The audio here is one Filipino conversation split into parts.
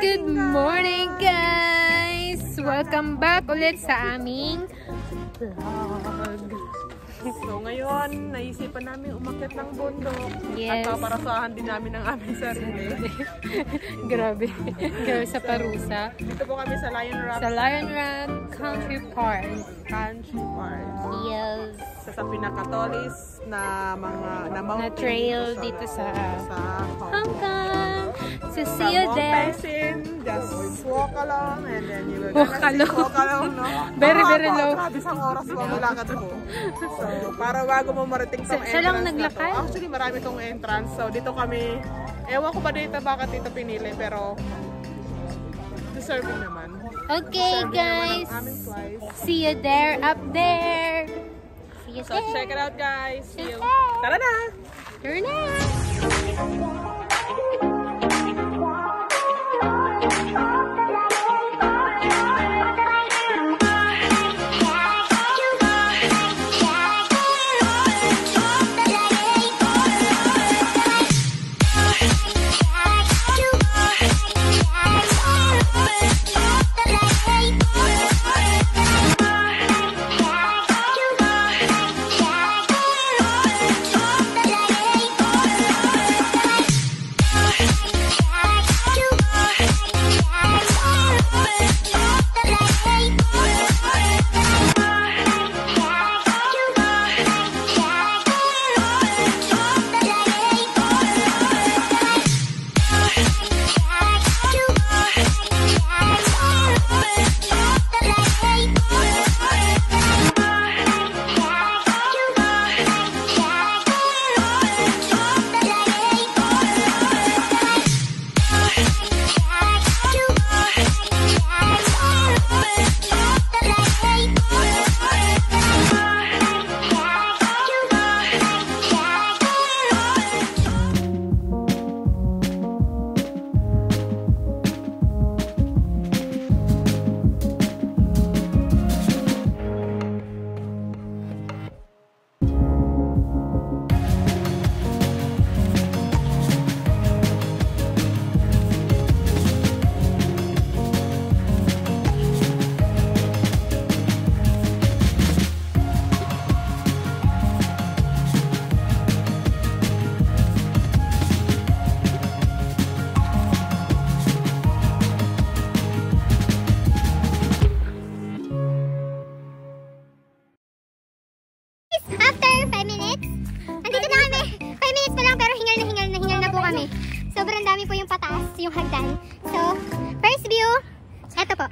Good morning guys! Welcome back ulit sa aming vlog. So ngayon, naisipan namin umakyat ng bundok. Yes. At paparasahan din namin ang aming sarili. Grabe. Grabe sa parusa. Dito po kami sa Lion Rock. Sa Lion Rock Country Park. Country Park. Yes. Sa pinakatolis na mga Na trail dito sa Hong Kong. So see you there. Just walk along and then you will Walk along, no? Very low. Grabe isang oras mo malakad mo. So, para bago mo marating tong entrance siya lang naglakad? Actually, marami tong entrance. So, dito kami, ewan ko ba dito bakit dito pinili, pero deserving naman. Okay Deserving guys. naman ang aming flies. See you there, up there. See you So, there. check it out guys. See you. Okay. Tara na! Turn out. After 5 minutes, andito na kami. 5 minutes pa lang pero hingal na po kami. Sobrang dami po yung pataas, yung hagdan. So, first view, eto po.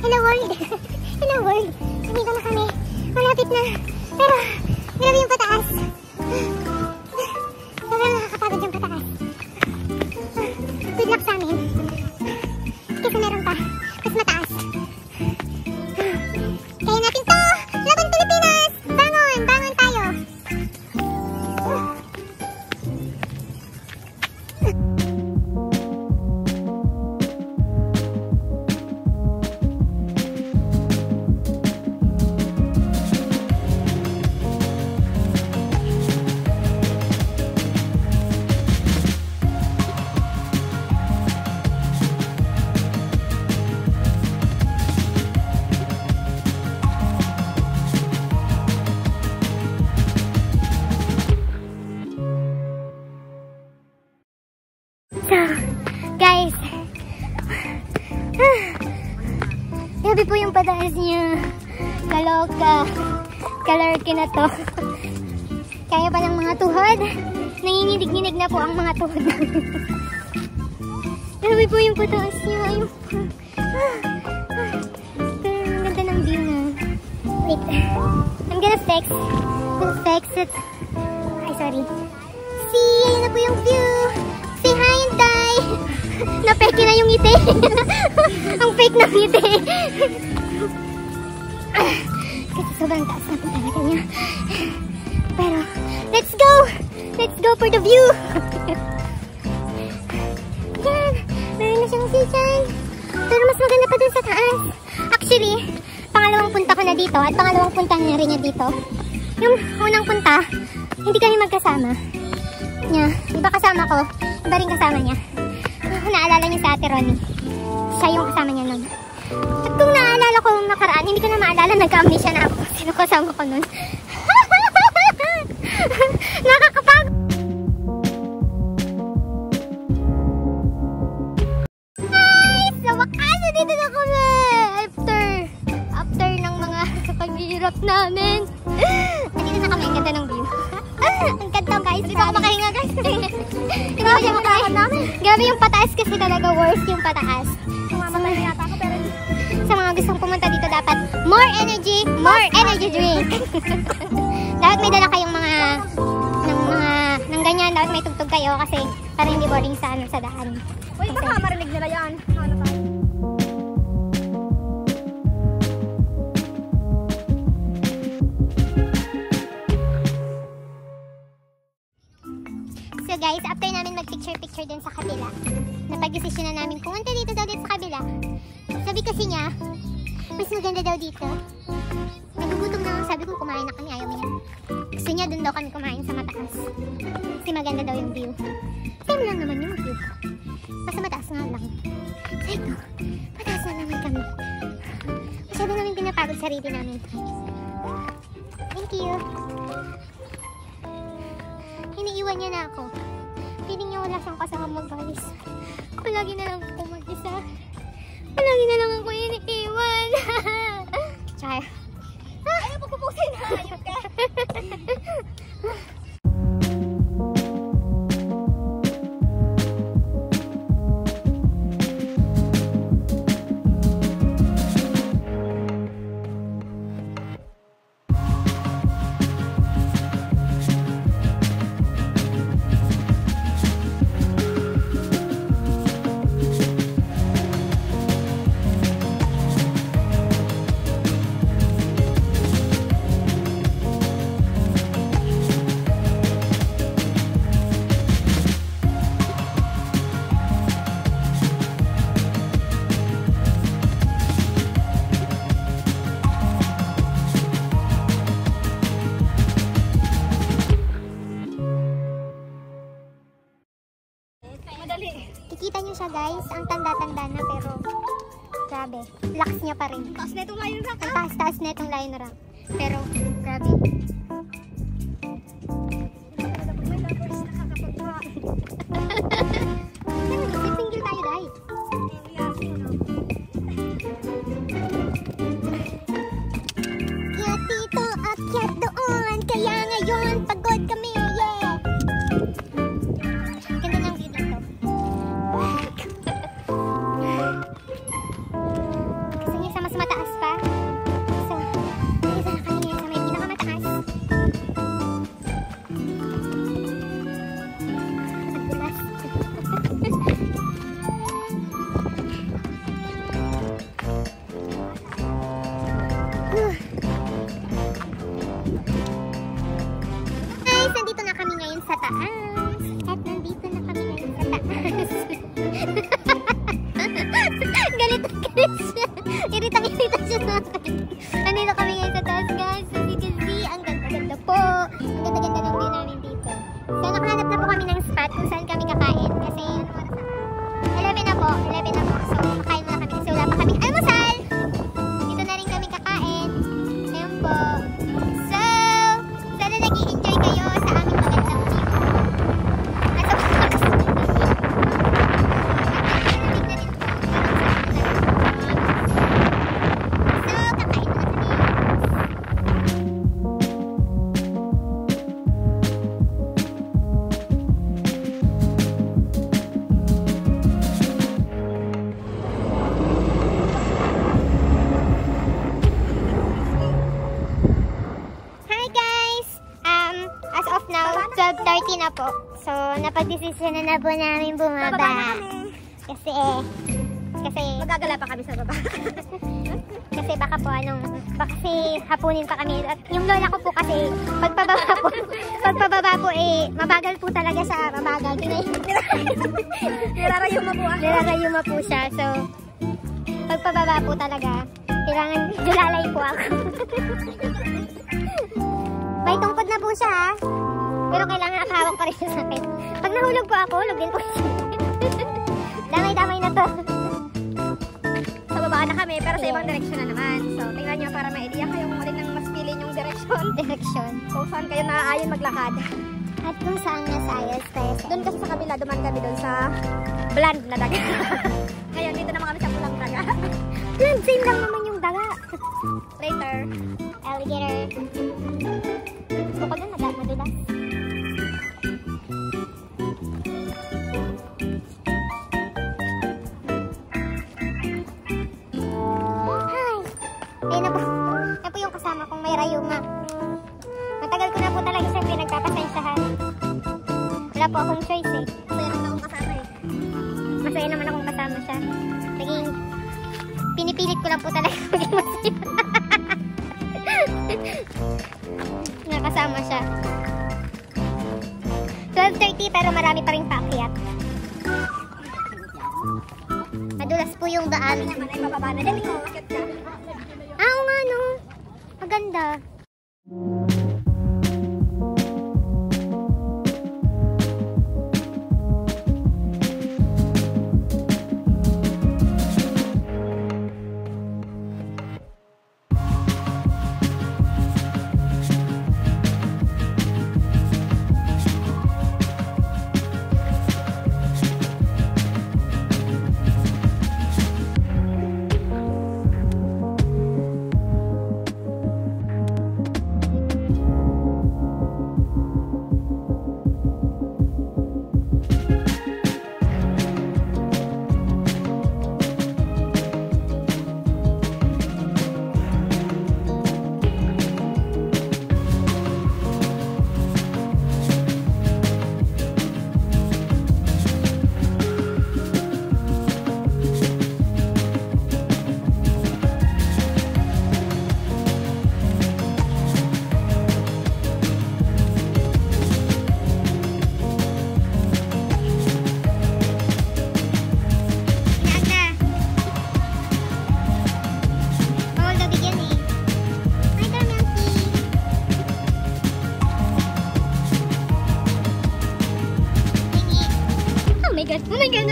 Hello world! Hello world! Nandito na kami. Malapit na. Pero, grabe yung pataas. Sobrang nakakapagod yung pataas. Good luck sa amin. Kasi meron pa. Mas mataas. Kaya natin to! Laban Pilipinas! Bangon! Bangon tayo! Grabe po yung pataas niya. Kaloka. Kalarky na to. Kaya pa ng mga tuhod. Nanginginig-nginig na po ang mga tuhod namin. Grabe po yung pataas niya. Ayun po. Pero ang ganda ng view na. Wait. I'm gonna fix it. Ay, sorry. See, ayun na po yung view. Say hi and die. Napeke na yung ngiti. Ang fake na ngiti. Kasi sobrang taas na po talaga niya. Pero, let's go! Let's go for the view! Yan! Meron na siyang seashell. Pero mas maganda pa dun sa taas. Actually, pangalawang punta ko na dito at pangalawang punta na rin niya dito. Yung unang punta, hindi kami magkasama. Iba kasama ko, iba rin kasama niya. Naalala niya si Ate Ronnie. Siya yung kasama niya nun. At kung naalala ko yung nakaraan, hindi ko na maalala, nagka-amnesia na ako. Sino kasama ko nun? Nakakapag... Ay! Sa wakas, dito na kami! After ng mga paghihirap namin. Dito na kami, ang ganda ng view. Ang ganda guys. Hindi ako makahinga guys. Grabe yung pataas namin. Grabe yung pataas kasi talaga worst yung pataas. Sumamatay yata ako pero sa mga gustong pumunta dito dapat more energy drink. Dapat may dala kayong mga ng ganyan. Dapat may tugtog kayo kasi para hindi boring sa daan. Uy, baka marinig nila yan. So guys, after namin mag-picture din sa kabila, napag-desisyon na namin pumunta dito daw sa kabila. Sabi kasi niya, mas maganda daw dito. Nagugutom na ako, sabi ko kumain na kami, ayaw niya. Gusto niya dun daw kami kumain sa mataas. Kasi maganda daw yung view. Same lang naman yung view. Basta mataas nga lang. So ito, mataas na naman kami. Masyado namin pinapagod sarili namin. Thank you. Iniiwan niya na ako. Feeling niya wala siyang kasama guys. Palagi na lang ako mag-isa. Palagi na lang ako iniiwan. Char. Ayaw pagpupusin na. Ayun ka. Kikita nyo siya guys, ang tanda-tanda na pero grabe, lakas niya pa rin. Taas na itong lion rock. Ang taas-taas na itong lion rock. Pero grabe. May lovers nakakapagpa. Single tayo dahil. Akyat dito, akyat doon. Kaya ngayon, pagod kami. Yeah! Ganda ng view dito. Gusto niyo sa mas mataas pa? So, dito na kami ngayon sa may pinakamataas. Gabi na po. So, napag-desisyonan na po namin bumaba. Bababa na kami. Kasi Magagala pa kami sa baba. kasi baka po kasi hapunin pa kami. At yung lola ko po kasi, pagpababa po mabagal po talaga siya. Mabagal. Nirarayuma po siya. So, pagpababa po talaga, kailangan dulalay po ako. May tungkod na po siya ha. Pero kailangan nakahawak pa rin siya sa akin. Pag nahulog po ako, hulog din po siya. Damay-damay na to. So, baba na kami, pero sa ibang direksyon na naman. So, tingnan nyo para ma-idea kayo kung alin ang mas pilin yung direksyon. Kung saan kayo naaayon maglakad. At kung saan nasayos tayo. Doon kasi sa kabila, duman kami doon sa bland na daga. Ngayon, dito naman kami sa pulang daga. Bland, same lang naman yung daga. Later. Alligator. Bukod na madulas. Ayun na po. Yan po yung kasama kong may rayuma. Matagal ko na po talaga siya pinagpapasensyahan. Wala po akong choice eh. Masaya naman akong kasama eh. Masaya naman akong kasama siya. Naging pinipilit ko lang po talaga maging masaya. Nakasama siya. 12:30 pero marami pa rin paakyat. Madulas po yung daan. Kami naman ay bababa na. Dali mo, akit ka. Oo nga no. Maganda. Oh my God,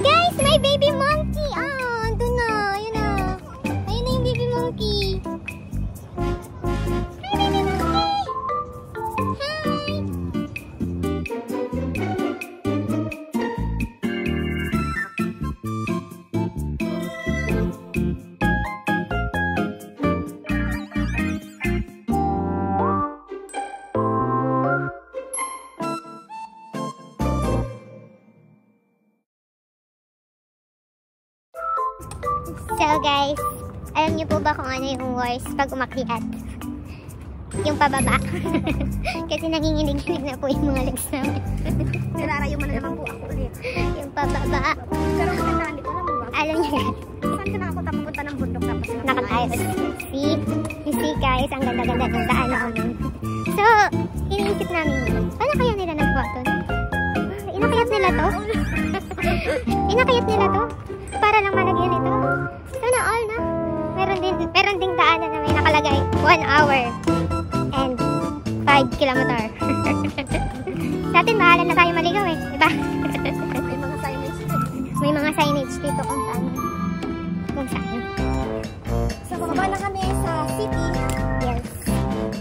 guys, may baby monkey. Andun na. Ayun na. Ayun na yung baby monkey. Hi, baby monkey. Hi. So guys, alam niyo po ba kung ano yung worst pag umakyat? Yung pababa. Kasi nanginginig-ginig na po yung mga legs namin. Nilarayo mo na naman po ako ulit. Yung pababa. Pero magandaan dito lang ba? Alam niyo yan. Saan ka nakapunta? Pupunta ng bundok tapos Nakatayos. See? You see guys, ang ganda-ganda ng daan namin. So, iniisip namin, paano kaya nila nag-photo? Inakayat nila to? Inakayat nila to? Para lang malagyan ito? Sana all na. Meron ding daanan na may nakalagay 1 hour and 5 kilometer. Sa atin, bahala na tayo maligaw eh. Diba? may mga signage dito. May mga signage dito kung saan. Kung saan. So, bababa na kami sa city. Yes.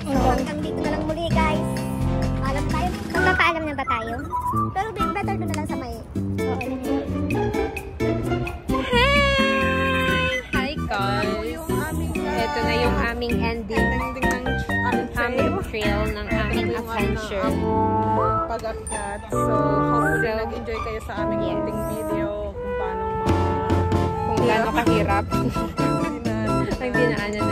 So, hanggang dito na lang muli guys. Paalam tayo. Magpapaalam na ba tayo? Pero better doon na lang sa may. Hi guys! Ito na yung aming ending. Aming trail ng aming adventure. Pag-akyat. So, hopefully nag-enjoy kayo sa aming ending video kung paano Kung gaano kahirap. ang Ang dinaanan